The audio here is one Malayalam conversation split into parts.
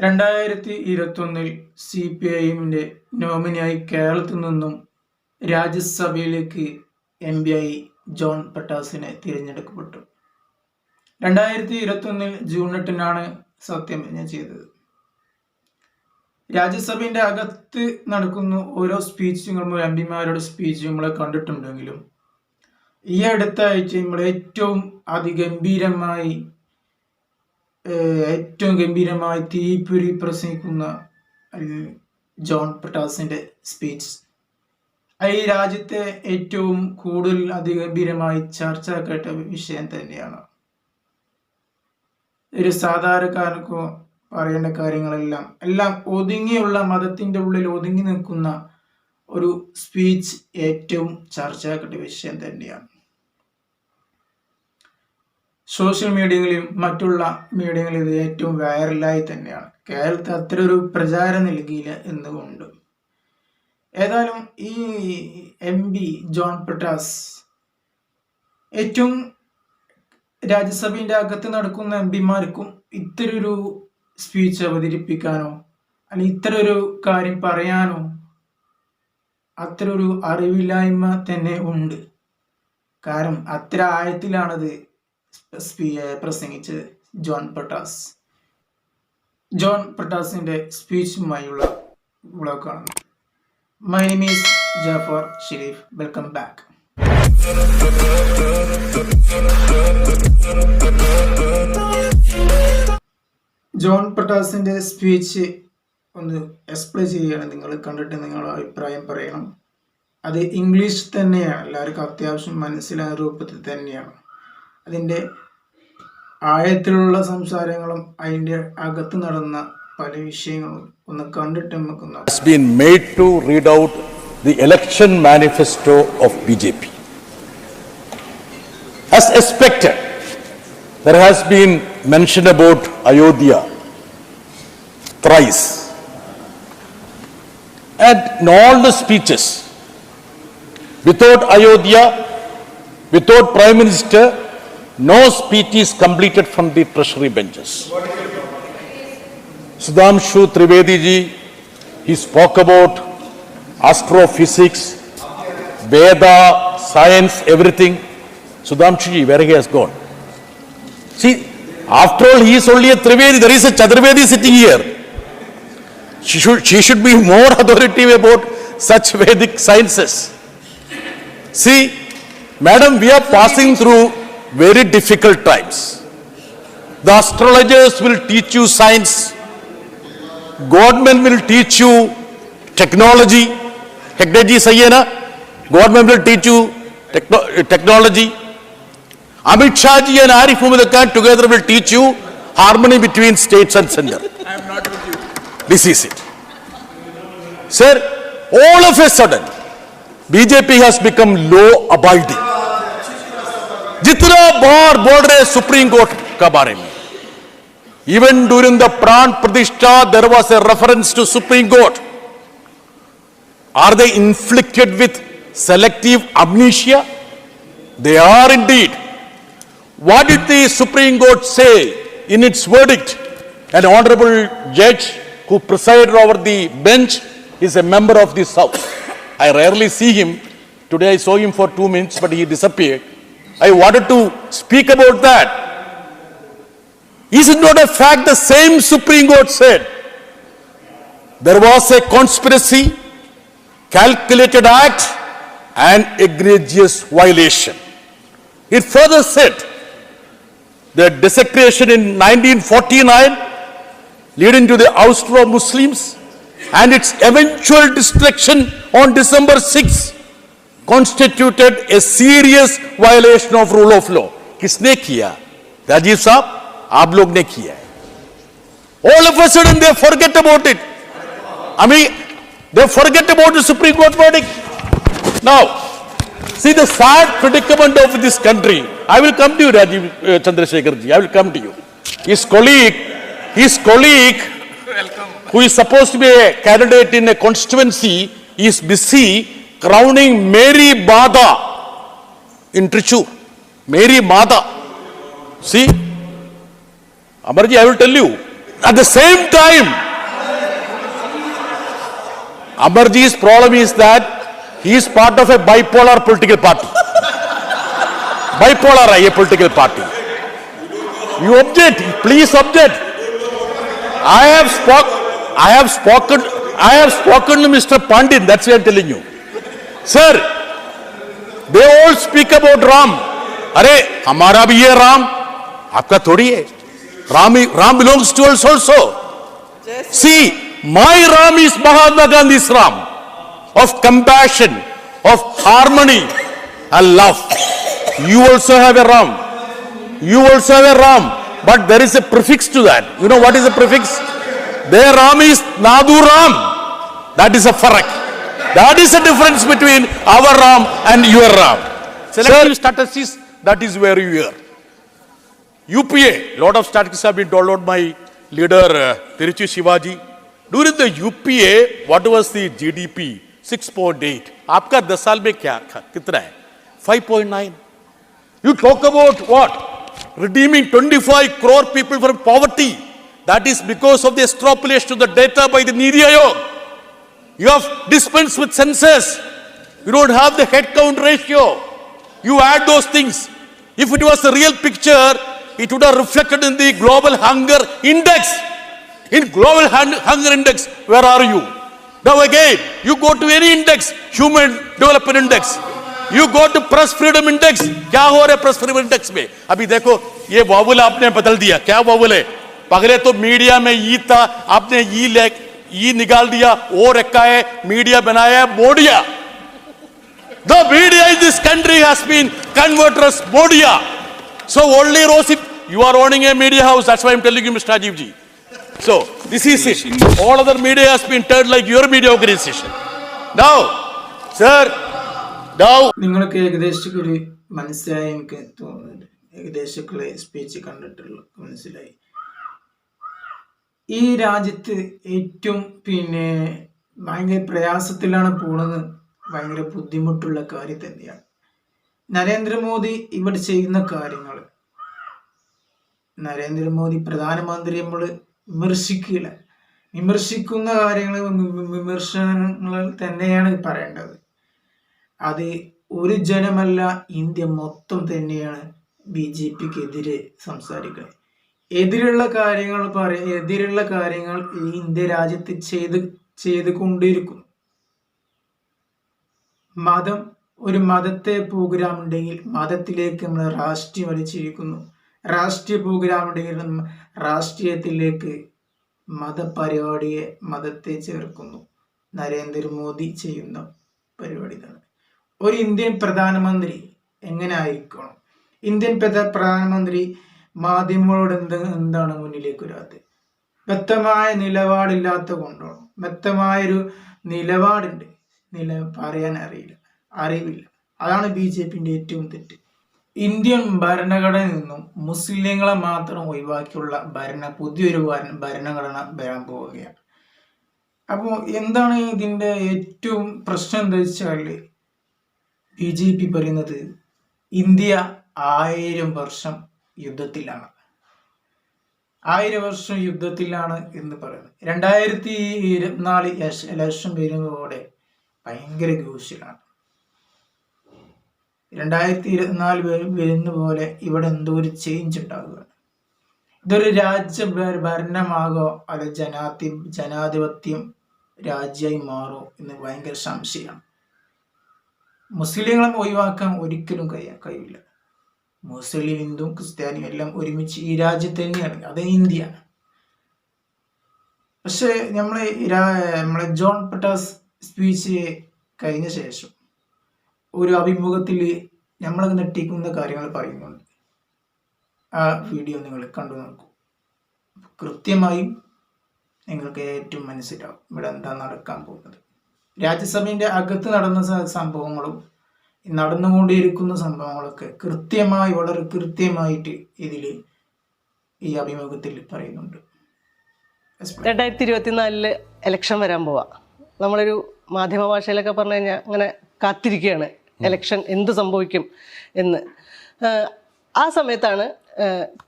2021 CPIഎമ്മിന്റെ നോമിനിയായി കേരളത്തിൽ നിന്നും രാജ്യസഭയിലേക്ക് എംപിയായി ജോൺ ബ്രിട്ടാസിനെ തിരഞ്ഞെടുക്കപ്പെട്ടു. 2021 ജൂൺ 8-നാണ് സത്യപ്രതിജ്ഞ ചെയ്തത്. രാജ്യസഭയുടെ അകത്ത് നടക്കുന്ന ഓരോ സ്പീച്ചുകളും എംപിമാരുടെ സ്പീച്ച് നമ്മളെ കണ്ടിട്ടുണ്ടെങ്കിലും ഈ അടുത്ത ആഴ്ച നമ്മൾ ഏറ്റവും ഗംഭീരമായി തീപ്പൊരി പ്രസംഗിക്കുന്ന ജോൺ ബ്രിട്ടാസിന്റെ സ്പീച്ച് ഈ രാജ്യത്തെ ഏറ്റവും കൂടുതൽ അതിഗംഭീരമായി ചർച്ച കേട്ട വിഷയം തന്നെയാണ്. ഒരു സാധാരണക്കാരനോ പറയേണ്ട കാര്യങ്ങളെല്ലാം ഒതുങ്ങിയുള്ള മതത്തിന്റെ ഉള്ളിൽ ഒതുങ്ങി നിൽക്കുന്ന ഒരു സ്പീച്ച് ഏറ്റവും ചർച്ച കേട്ട വിഷയം തന്നെയാണ്. സോഷ്യൽ മീഡിയകളിലും മറ്റുള്ള മീഡിയകളിൽ ഇത് ഏറ്റവും വൈറലായി തന്നെയാണ്. കേരളത്തിൽ അത്ര ഒരു പ്രചാരം നൽകിയില്ല എന്നുകൊണ്ട് ഏതായാലും ഈ MP ജോൺ ബ്രിട്ടാസ് ഏറ്റവും രാജ്യസഭയുടെ അകത്ത് നടക്കുന്ന എംപിമാർക്കും ഇത്തരൊരു സ്പീച്ച് അവതരിപ്പിക്കാനോ അല്ലെങ്കിൽ ഇത്തരൊരു കാര്യം പറയാനോ അത്തരൊരു അറിവില്ലായ്മ തന്നെ ഉണ്ട്. കാരണം അത്ര ആഴത്തിലാണത് പ്രസംഗിച്ചത് ജോൺ ബ്രിട്ടാസിന്റെ സ്പീച്ചുമായുള്ള വ്ളോഗാണ്. My name is Jafar Sharif. Welcome back. John ബ്രിട്ടാസിന്റെ സ്പീച്ച് ഒന്ന് എക്സ്പ്ലെയിൻ ചെയ്യുകയാണ്. നിങ്ങൾ കണ്ടിട്ട് നിങ്ങളുടെ അഭിപ്രായം പറയണം. അത് ഇംഗ്ലീഷ് തന്നെയാണ്, എല്ലാവർക്കും അത്യാവശ്യം മനസ്സിലായ രൂപത്തിൽ തന്നെയാണ്. അതിൻ്റെ ആഴത്തിലുള്ള സംസാരങ്ങളും അതിൻ്റെ അകത്ത് നടന്ന പല വിഷയങ്ങളും ഒന്ന് കണ്ടിട്ട് നമുക്ക് നോക്കാം. Has been made to read out the election manifesto of BJP. As expected, there has been mention about Ayodhya thrice, and in all the speeches, without Ayodhya, without Prime Minister, no speech is completed from the treasury benches. Sudhanshu Trivedi ji, he spoke about astrophysics, Veda, science, everything. Sudhanshu ji, where he has gone? See, after all, he is only a Trivedi. There is a Chaturvedi sitting here. She should be more authoritative about such Vedic sciences. See, madam, we are passing through very difficult times. The astrologers will teach you science. Government will teach you technology. Hekdeji Sayena, government will teach you technology. Amit Shah ji and Arif Muhammad Khan together will teach you harmony between states and center. I am not with you. This is it. Sir, all of a sudden, BJP has become law abiding. जितना बार बोल रहे सुप्रीम कोर्ट का बारे में, even during the Pran Pratishtha there was a reference to Supreme Court. Are they inflicted with selective amnesia? They are indeed. What did the Supreme Court say in its verdict? An honorable judge who presided over the bench is a member of this house. I rarely see him. Today I saw him for 2 minutes, but he disappeared. I wanted to speak about that. Is it not a fact the same Supreme Court said there was a conspiracy, calculated act and egregious violation? It further said the desecration in 1949 leading to the ouster of Muslims and its eventual destruction on December 6 constituted a serious violation of rule of law. किसने किया? राजीव साहब, आप लोग ने किया है. All of a sudden they forget about it. I mean, they forget about the Supreme Court verdict. Now, see the sad predicament of this country. I will come to you, Rajiv Chandrasekhar ji. I will come to you. His colleague, who is supposed to be a candidate in a constituency, is busy crowning Mary Bada in Trichy. Mary Bada. See, Amarji, I will tell you, At the same time, Amarji's problem is that he is part of a bipolar political party. Bipolar a political party. You object, please object. I have spoken to Mr. Pandit, that's what I'm telling you. Sir, they all speak about Ram. अरे हमारा भी ये राम, आपका थोड़ी है. Ram belongs to us also. See, my Ram is Mahatma Gandhi's Ram, of compassion, of harmony and love. You also have a Ram. You also have a Ram, but there is a prefix to that. You know what is the prefix? Their Ram is Nadu Ram. That is a farak. That is the difference between our Ram and your Ram. Selective statistics, that is where you are. UPA, lot of statistics have been told out by leader Tiruchi Shivaji. During the UPA, what was the GDP? 6.8. आपका 10 साल में क्या कितना है? 5.9. You talk about what? Redeeming 25 crore people from poverty. That is because of the extrapolation of the data by the Niti Aayog. You have dispensed with census. You don't have the head count ratio. You add those things. If it was a real picture, it would have reflected in the global hunger index. In global hunger index, where are you? Now again, you go to any index, human development index. You go to press freedom index. क्या हो रहा है press freedom index में? अभी देखो ये वावुल आपने बदल दिया. क्या वावुल है? पहले तो मीडिया में ई था, आपने ई निकाल दिया. ओ रखा है, मीडिया बनाया है Modiya. The media in this country has been converted as modia. So only Rosit, you are owning a media house. That's why I'm telling you, Mr. Rajiv ji. So this is it. All other media has been turned like your media organization. Now, sir, now. നിങ്ങൾക്ക് ഏകദേശം മനസ്സിലായി എനിക്ക് തോന്നുന്നുണ്ട്. ഏകദേശം സ്പീച്ച് കണ്ടിട്ടുള്ള മനസ്സിലായി. ഈ രാജ്യത്ത് ഏറ്റവും ഭയങ്കര പ്രയാസത്തിലാണ് പോണത്. ഭയങ്കര ബുദ്ധിമുട്ടുള്ള കാര്യം തന്നെയാണ്. നരേന്ദ്രമോദി ഇവിടെ ചെയ്യുന്ന കാര്യങ്ങൾ, നരേന്ദ്രമോദി പ്രധാനമന്ത്രി നമ്മൾ വിമർശിക്കില്ല, വിമർശിക്കുന്ന കാര്യങ്ങൾ വിമർശനങ്ങൾ തന്നെയാണ് പറയേണ്ടത്. അത് ഒരു ജനമല്ല, ഇന്ത്യ മൊത്തം തന്നെയാണ് BJPക്ക് എതിരെ സംസാരിക്കുന്നത്. എതിരുള്ള കാര്യങ്ങൾ ഈ ഇന്ത്യ രാജ്യത്ത് ചെയ്തുകൊണ്ടിരിക്കുന്നു. ഒരു മതത്തെ പ്രോഗ്രാം ഉണ്ടെങ്കിൽ മതത്തിലേക്ക് നമ്മൾ രാഷ്ട്രീയം വലിച്ചിരിക്കുന്നു. രാഷ്ട്രീയ പ്രോഗ്രാം ഉണ്ടെങ്കിൽ രാഷ്ട്രീയത്തിലേക്ക് മതത്തെ ചേർക്കുന്നു. നരേന്ദ്രമോദി ചെയ്യുന്ന പരിപാടി തന്നെ. ഒരു ഇന്ത്യൻ പ്രധാനമന്ത്രി എങ്ങനെ ആയിരിക്കണം? ഇന്ത്യൻ പ്രധാനമന്ത്രി മാധ്യമങ്ങളോട് എന്താണ് മുന്നിലേക്ക് വരാത്തത്? വ്യക്തമായ നിലപാടില്ലാത്ത കൊണ്ടാണ്. വ്യക്തമായൊരു നിലപാടുണ്ട്, പറയാൻ അറിവില്ല. അതാണ് BJPന്റെ ഏറ്റവും തെറ്റ്. ഇന്ത്യൻ ഭരണഘടനയിൽ നിന്നും മുസ്ലിങ്ങളെ മാത്രം ഒഴിവാക്കിയുള്ള പുതിയൊരു ഭരണഘടന വരാൻ പോവുകയാണ്. അപ്പോൾ എന്താണ് ഇതിന്റെ ഏറ്റവും പ്രശ്നം എന്താ വെച്ചാൽ, BJP പറയുന്നത് ഇന്ത്യ 1000 വർഷം യുദ്ധത്തിലാണ്. 1000 വർഷം യുദ്ധത്തിലാണ് എന്ന് പറയുന്നത്. 2024 ഇലക്ഷൻ വരുന്നതോടെ ഭയങ്കര ഘോഷിലാണ്. 2024 വരുന്ന പോലെ ഇവിടെ എന്തോ ഒരു ചേഞ്ച് ഉണ്ടാകുകയാണ്. ഇതൊരു ഭരണമാകോ അത് ജനാധിപത്യം രാജ്യമായി മാറോ എന്ന് ഭയങ്കര സംശയമാണ്. മുസ്ലിങ്ങളെ ഒഴിവാക്കാൻ ഒരിക്കലും കഴിയില്ല. മുസ്ലിം, ഹിന്ദു, ക്രിസ്ത്യാനി എല്ലാം ഒരുമിച്ച് ഈ രാജ്യത്ത് തന്നെയാണ്, അത് ഇന്ത്യ. പക്ഷെ നമ്മളെ ജോൺ പട്ടാസ് സ്പീച്ച് കഴിഞ്ഞ ശേഷം ഒരു അഭിമുഖത്തിൽ നമ്മളെ നെട്ടിക്കുന്ന കാര്യങ്ങൾ പറയുന്നുണ്ട്. ആ വീഡിയോ നിങ്ങൾ കണ്ടു നോക്കൂ. കൃത്യമായും നിങ്ങൾക്ക് ഏറ്റവും മനസ്സിലാവും ഇവിടെ എന്താ നടക്കാൻ പോകുന്നത്. രാജ്യസഭയുടെ അകത്ത് നടന്ന സംഭവങ്ങളും നടന്നുകൊണ്ടിരിക്കുന്ന സംഭവങ്ങളൊക്കെ വളരെ കൃത്യമായിട്ട് ഈ അഭിമുഖത്തിൽ പറയുന്നുണ്ട്. 2024 ഇലക്ഷൻ വരാൻ പോവാ. നമ്മളൊരു മാധ്യമ ഭാഷയിലൊക്കെ പറഞ്ഞു കഴിഞ്ഞാൽ അങ്ങനെ കാത്തിരിക്കുകയാണ് ഇലക്ഷൻ എന്ത് സംഭവിക്കും എന്ന്. ആ സമയത്താണ്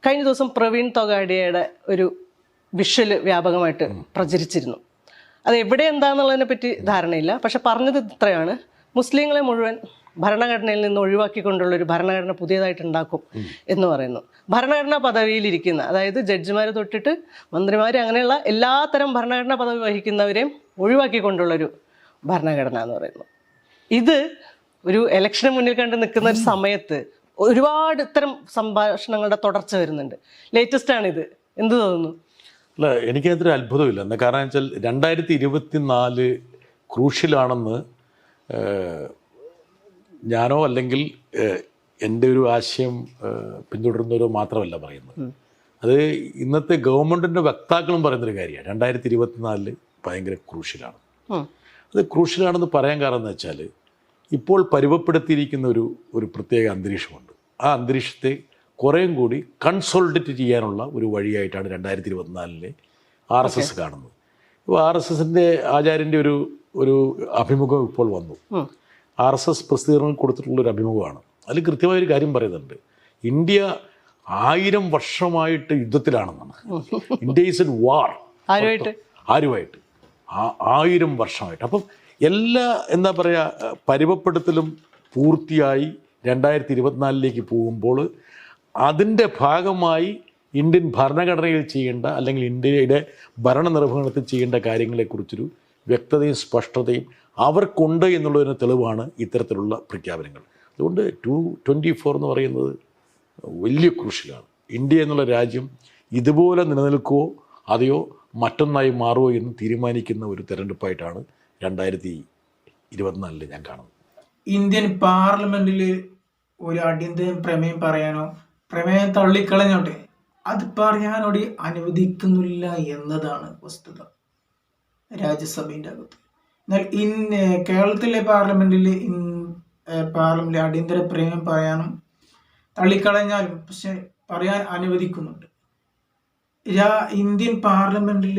കഴിഞ്ഞ ദിവസം പ്രവീൺ തൊഗാഡിയയുടെ ഒരു വിഷ്വൽ വ്യാപകമായിട്ട് പ്രചരിച്ചിരുന്നു. അത് എവിടെ എന്താണെന്നുള്ളതിനെ പറ്റി ധാരണയില്ല. പക്ഷെ പറഞ്ഞത് ഇത്രയാണ്: മുസ്ലിങ്ങളെ മുഴുവൻ ഭരണഘടനയിൽ നിന്ന് ഒഴിവാക്കിക്കൊണ്ടുള്ളൊരു ഭരണഘടന പുതിയതായിട്ട് ഉണ്ടാക്കും എന്ന് പറയുന്നു. ഭരണഘടനാ പദവിയിലിരിക്കുന്ന, അതായത് ജഡ്ജിമാർ തൊട്ടിട്ട് മന്ത്രിമാർ, അങ്ങനെയുള്ള എല്ലാ തരം ഭരണഘടനാ പദവി വഹിക്കുന്നവരെയും ഒഴിവാക്കിക്കൊണ്ടുള്ളൊരു ഭരണഘടന എന്ന് പറയുന്നു. ഇത് ഒരു ഇലക്ഷന് മുന്നിൽ കണ്ട് നിൽക്കുന്ന ഒരു സമയത്ത് ഒരുപാട് ഇത്തരം സംഭാഷണങ്ങളുടെ തുടർച്ച വരുന്നുണ്ട്. ലേറ്റസ്റ്റ് ആണിത്. എന്ത് തോന്നുന്നു? അല്ല, എനിക്കതിലൊരു അത്ഭുതമില്ല. എന്താ കാരണം വെച്ചാൽ 2024 ക്രൂഷ്യലാണെന്ന് ഞാനോ അല്ലെങ്കിൽ എൻ്റെ ഒരു ആശയം പിന്തുടരുന്നവരോ മാത്രമല്ല പറയുന്നത്. അത് ഇന്നത്തെ ഗവൺമെൻറ്റിൻ്റെ വക്താക്കളും പറയുന്നൊരു കാര്യമാണ്. 2024 ഭയങ്കര ക്രൂഷ്യലാണ്. അത് ക്രൂഷ്യലാണെന്ന് പറയാൻ കാരണം എന്ന് വെച്ചാൽ ഇപ്പോൾ പരുവപ്പെടുത്തിയിരിക്കുന്ന ഒരു പ്രത്യേക അന്തരീക്ഷമുണ്ട്. ആ അന്തരീക്ഷത്തെ കുറേയും കൂടി കൺസോൾട്ടേറ്റ് ചെയ്യാനുള്ള ഒരു വഴിയായിട്ടാണ് 2024 RSS കാണുന്നത്. ഇപ്പോൾ RSSൻ്റെ ആചാര്യൻ്റെ ഒരു അഭിമുഖം ഇപ്പോൾ വന്നു. RSS പ്രസിദ്ധീകരണം കൊടുത്തിട്ടുള്ളൊരു അഭിമുഖമാണ്. അതിൽ കൃത്യമായൊരു കാര്യം പറയുന്നുണ്ട്. ഇന്ത്യ 1000 വർഷമായിട്ട് യുദ്ധത്തിലാണെന്നാണ്. India is in war. ആരുമായിട്ട് 1000 വർഷമായിട്ട്. അപ്പം എല്ലാ എന്താ പറയുക പരുവപ്പെടുത്തലും പൂർത്തിയായി 2024 പോകുമ്പോൾ അതിൻ്റെ ഭാഗമായി ഇന്ത്യൻ ഭരണഘടനയിൽ ചെയ്യേണ്ട അല്ലെങ്കിൽ ഇന്ത്യയുടെ ഭരണനിർവഹണത്തിൽ ചെയ്യേണ്ട കാര്യങ്ങളെക്കുറിച്ചൊരു വ്യക്തതയും സ്പഷ്ടതയും അവർക്കുണ്ട് എന്നുള്ളതിന് തെളിവാണ് ഇത്തരത്തിലുള്ള പ്രഖ്യാപനങ്ങൾ. അതുകൊണ്ട് 2024 എന്ന് പറയുന്നത് വലിയ ക്രൂഷ്യലാണ്. ഇന്ത്യ എന്നുള്ള രാജ്യം ഇതുപോലെ നിലനിൽക്കുമോ അതെയോ മറ്റൊന്നായി മാറുമോ എന്ന് തീരുമാനിക്കുന്ന ഒരു തെരഞ്ഞെടുപ്പായിട്ടാണ് 2024 ഞാൻ കാണുന്നത്. ഇന്ത്യൻ പാർലമെന്റിൽ ഒരു അടിയന്തര പ്രമേയം പറയാനോ പ്രമേയം തള്ളിക്കളഞ്ഞോട്ടെ അത് പറയാനോടി അനുവദിക്കുന്നില്ല എന്നതാണ് വസ്തുത രാജ്യസഭയുടെ അകത്ത്. എന്നാൽ കേരളത്തിലെ പാർലമെന്റിൽ അടിയന്തര പ്രമേയം പറയാനും തള്ളിക്കളഞ്ഞാലും പക്ഷെ പറയാൻ അനുവദിക്കുന്നുണ്ട്. ഇന്ത്യൻ പാർലമെന്റിൽ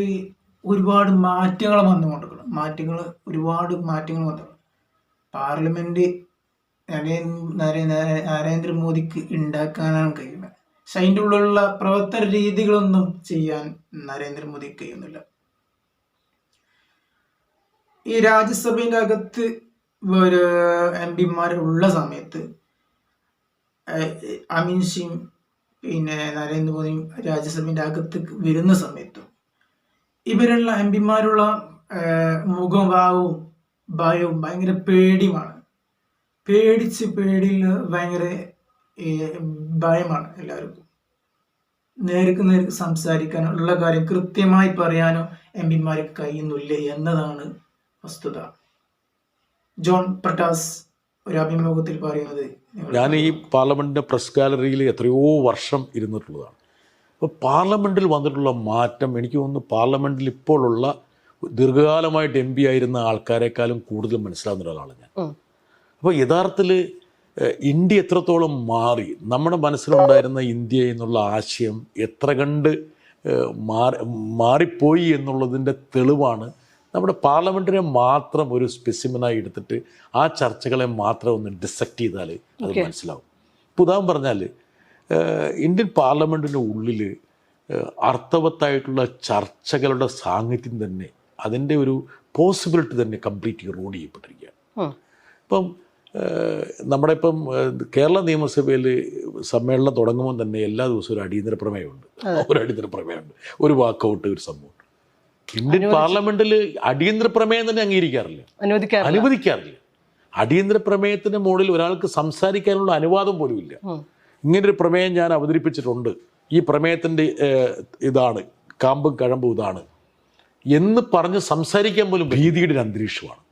ഒരുപാട് മാറ്റങ്ങൾ വന്നുകൊണ്ടിരിക്കണം. ഒരുപാട് മാറ്റങ്ങൾ വന്നു. പാർലമെന്റ് നരേന്ദ്രമോദിക്ക് ഉണ്ടാക്കാനാണ് കഴിയുന്നത്. പക്ഷെ അതിൻ്റെ ഉള്ളിലുള്ള പ്രവർത്തന രീതികളൊന്നും ചെയ്യാൻ നരേന്ദ്രമോദിക്ക് കഴിയുന്നില്ല. ഈ രാജ്യസഭയുടെ അകത്ത് ഒരു MP-മാർ ഉള്ള സമയത്ത് അമിത്ഷയും പിന്നെ നരേന്ദ്രമോദിയും രാജ്യസഭയുടെ അകത്ത് വരുന്ന സമയത്തും ഇവരുള്ള MP-മാരുള്ള മുഖഭാവവും ഭയവും ഭയങ്കര പേടിയുമാണ്. പേടിയിൽ ഭയങ്കര ഭയമാണ് എല്ലാവർക്കും. നേർക്ക് സംസാരിക്കാനോ ഉള്ള കാര്യം കൃത്യമായി പറയാനോ MP-മാർക്ക് കഴിയുന്നില്ല എന്നതാണ് വസ്തുത. ജോൺ ബ്രിട്ടാസ് ഒരു അഭിമുഖത്തിൽ പറയുന്നത്, ഞാൻ ഈ പാർലമെൻറ്റിൻ്റെ പ്രസ് ഗാലറിയിൽ എത്രയോ വർഷം ഇരുന്നിട്ടുള്ളതാണ്. അപ്പോൾ പാർലമെൻറ്റിൽ വന്നിട്ടുള്ള മാറ്റം എനിക്ക് തോന്നുന്നു പാർലമെൻറ്റിൽ ഇപ്പോഴുള്ള ദീർഘകാലമായിട്ട് MP ആയിരുന്ന ആൾക്കാരെക്കാളും കൂടുതൽ മനസ്സിലാവുന്ന ഒരാളാണ് ഞാൻ. അപ്പോൾ യഥാർത്ഥത്തിൽ ഇന്ത്യ എത്രത്തോളം മാറി, നമ്മുടെ മനസ്സിലുണ്ടായിരുന്ന ഇന്ത്യ എന്നുള്ള ആശയം എത്ര കണ്ട് മാറിപ്പോയി എന്നുള്ളതിൻ്റെ തെളിവാണ് നമ്മുടെ പാർലമെൻറ്റിനെ മാത്രം ഒരു സ്പെസിമനായി എടുത്തിട്ട് ആ ചർച്ചകളെ മാത്രം ഒന്ന് ഡിസെക്റ്റ് ചെയ്താൽ അത് മനസ്സിലാവും. ഇപ്പോൾ ഉദാഹരണം പറഞ്ഞാൽ ഇന്ത്യൻ പാർലമെൻറ്റിൻ്റെ ഉള്ളിൽ അർത്ഥവത്തായിട്ടുള്ള ചർച്ചകളുടെ സാന്നിധ്യം തന്നെ, അതിൻ്റെ ഒരു പോസിബിലിറ്റി തന്നെ കംപ്ലീറ്റ് റോഡ് ചെയ്യപ്പെട്ടിരിക്കുകയാണ്. ഇപ്പം നമ്മുടെ കേരള നിയമസഭയിൽ സമ്മേളനം തുടങ്ങുമ്പോൾ തന്നെ എല്ലാ ദിവസവും ഒരു അടിയന്തര പ്രമേയമുണ്ട്. ഒരു വാക്കൗട്ട്, ഒരു സംഭവം. ഇന്ത്യൻ പാർലമെന്റിൽ അടിയന്തര പ്രമേയം തന്നെ അനുവദിക്കാറില്ല. അടിയന്തര പ്രമേയത്തിന് മുകളിൽ ഒരാൾക്ക് സംസാരിക്കാനുള്ള അനുവാദം പോലും ഇല്ല. ഇങ്ങനൊരു പ്രമേയം ഞാൻ അവതരിപ്പിച്ചിട്ടുണ്ട്, ഈ പ്രമേയത്തിൻ്റെ ഇതാണ്, കാമ്പും കഴമ്പും ഇതാണ് എന്ന് പറഞ്ഞ് സംസാരിക്കാൻ പോലും ഭീതിയുടെ ഒരു അന്തരീക്ഷമാണ്.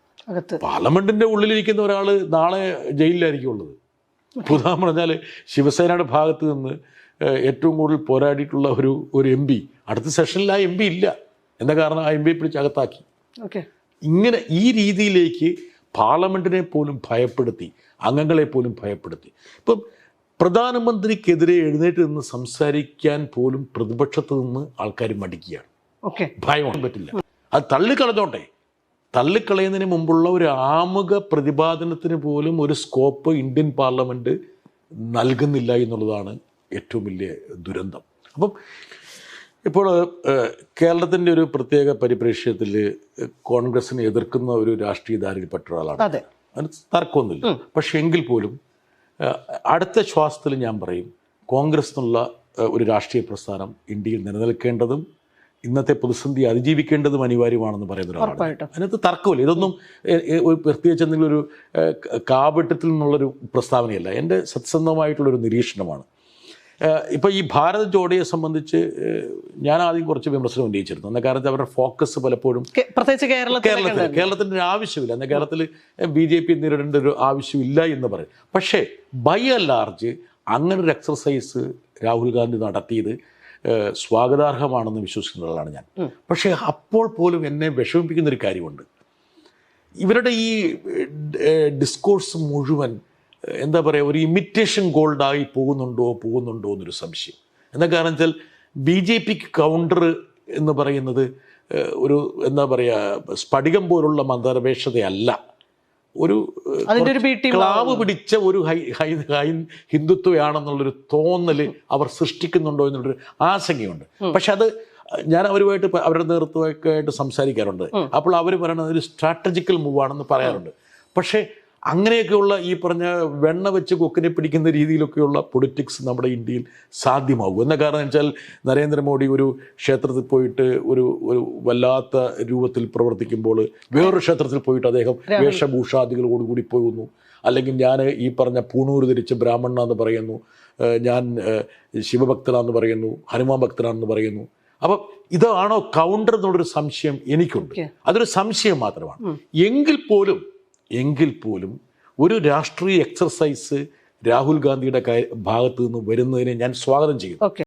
പാർലമെന്റിന്റെ ഉള്ളിലിരിക്കുന്ന ഒരാൾ നാളെ ജയിലിലായിരിക്കും ഉള്ളത്. ഉദാഹരണം പറഞ്ഞാൽ ശിവസേനയുടെ ഭാഗത്ത് നിന്ന് ഏറ്റവും കൂടുതൽ പോരാടിയിട്ടുള്ള ഒരു MP അടുത്ത സെഷനിൽ ആ MP ഇല്ല. എന്താ കാരണം? ആ MP പിടിച്ച് അകത്താക്കി. ഇങ്ങനെ ഈ രീതിയിലേക്ക് പാർലമെന്റിനെ പോലും ഭയപ്പെടുത്തി, അംഗങ്ങളെ പോലും ഭയപ്പെടുത്തി. ഇപ്പം പ്രധാനമന്ത്രിക്കെതിരെ എഴുന്നേറ്റ് നിന്ന് സംസാരിക്കാൻ പോലും പ്രതിപക്ഷത്ത് നിന്ന് ആൾക്കാർ മടിക്കുകയാണ്. ഭയം പറ്റില്ല. അത് തള്ളിക്കളയുന്നതിന് മുമ്പുള്ള ഒരു ആമുഖ പ്രതിപാദനത്തിന് പോലും ഒരു സ്കോപ്പ് ഇന്ത്യൻ പാർലമെന്റ് നൽകുന്നില്ല എന്നുള്ളതാണ് ഏറ്റവും വലിയ ദുരന്തം. അപ്പം ഇപ്പോൾ കേരളത്തിൻ്റെ ഒരു പ്രത്യേക പരിപ്രേക്ഷ്യത്തിൽ കോൺഗ്രസിനെ എതിർക്കുന്ന ഒരു രാഷ്ട്രീയധാരയിൽപ്പെട്ട ഒരാളാണ്. അതെ, അതിന് തർക്കമൊന്നുമില്ല. പക്ഷേ എങ്കിൽ പോലും അടുത്ത ശ്വാസത്തിൽ ഞാൻ പറയും, കോൺഗ്രസ് എന്നുള്ള ഒരു രാഷ്ട്രീയ പ്രസ്ഥാനം ഇന്ത്യയിൽ നിലനിൽക്കേണ്ടതും ഇന്നത്തെ പ്രതിസന്ധി അതിജീവിക്കേണ്ടതും അനിവാര്യമാണെന്ന് പറയുന്ന ഒരാളാണ്. അതിനകത്ത് തർക്കമില്ല. ഇതൊന്നും ഒരു പ്രത്യേകിച്ച് എന്തെങ്കിലും ഒരു കാപട്യത്തിൽ നിന്നുള്ളൊരു പ്രസ്താവനയല്ല, എൻ്റെ സത്യസന്ധമായിട്ടുള്ളൊരു നിരീക്ഷണമാണ്. ഇപ്പോൾ ഈ ഭാരത് ജോഡോയെ സംബന്ധിച്ച് ഞാൻ ആദ്യം കുറച്ച് വിമർശനം ഉന്നയിച്ചിരുന്നു. എന്ന കാരണത്തിൽ അവരുടെ ഫോക്കസ് പലപ്പോഴും പ്രത്യേകിച്ച് കേരളത്തിൻ്റെ ഒരു ആവശ്യമില്ല, എന്നാൽ കേരളത്തിൽ BJP നേരിടേണ്ട ഒരു ആവശ്യമില്ല എന്ന് പറയും. പക്ഷേ ബൈ ആൻഡ് ലാർജ് അങ്ങനെ ഒരു എക്സർസൈസ് രാഹുൽ ഗാന്ധി നടത്തിയത് സ്വാഗതാർഹമാണെന്ന് വിശ്വസിക്കുന്ന ആളാണ് ഞാൻ. പക്ഷേ അപ്പോൾ പോലും എന്നെ വിഷമിപ്പിക്കുന്നൊരു കാര്യമുണ്ട്. ഇവരുടെ ഈ ഡിസ്കോഴ്സ് മുഴുവൻ എന്താ പറയുക, ഒരു ഇമിറ്റേഷൻ ഗോൾഡായി പോകുന്നുണ്ടോ എന്നൊരു സംശയം. എന്താ കാരണം വെച്ചാൽ BJPക്ക് കൗണ്ടർ എന്ന് പറയുന്നത് ഒരു എന്താ പറയുക സ്ഫടികം പോലുള്ള മതനിരപേക്ഷതയല്ല, ഒരു ക്ലാവ് പിടിച്ച ഒരു ഹിന്ദുത്വയാണെന്നുള്ളൊരു തോന്നൽ അവർ സൃഷ്ടിക്കുന്നുണ്ടോ എന്നുള്ളൊരു ആശങ്കയുണ്ട്. പക്ഷെ അത് ഞാൻ അവരുമായിട്ട് അവരുടെ നേതൃത്വമൊക്കെ ആയിട്ട് സംസാരിക്കാറുണ്ട്. അപ്പോൾ അവർ പറയുന്നത് ഒരു സ്ട്രാറ്റജിക്കൽ മൂവാണെന്ന് പറയാറുണ്ട്. പക്ഷേ അങ്ങനെയൊക്കെയുള്ള ഈ പറഞ്ഞ വെണ്ണ വെച്ച് കൊക്കിനെ പിടിക്കുന്ന രീതിയിലൊക്കെയുള്ള പൊളിറ്റിക്സ് നമ്മുടെ ഇന്ത്യയിൽ സാധ്യമാകും. എന്ന കാരണം വെച്ചാൽ നരേന്ദ്രമോദി ഒരു ക്ഷേത്രത്തിൽ പോയിട്ട് ഒരു വല്ലാത്ത രൂപത്തിൽ പ്രവർത്തിക്കുമ്പോൾ വേറൊരു ക്ഷേത്രത്തിൽ പോയിട്ട് അദ്ദേഹം വേഷഭൂഷാദികളോടുകൂടി പോകുന്നു. അല്ലെങ്കിൽ ഞാൻ ഈ പറഞ്ഞ പൂണൂര് ധരിച്ച് ബ്രാഹ്മണനാന്ന് പറയുന്നു, ഞാൻ ശിവഭക്തനാന്ന് പറയുന്നു, ഹനുമാൻ ഭക്തനാണെന്ന് പറയുന്നു. അപ്പം ഇതാണോ കൗണ്ടർ എന്നുള്ളൊരു സംശയം എനിക്കുണ്ട്. അതൊരു സംശയം മാത്രമാണ്. എങ്കിൽ പോലും ഒരു രാഷ്ട്രീയ എക്സർസൈസ് രാഹുൽ ഗാന്ധിയുടെ ഭാഗത്തു നിന്ന് വരുന്നതിനെ ഞാൻ സ്വാഗതം ചെയ്യും.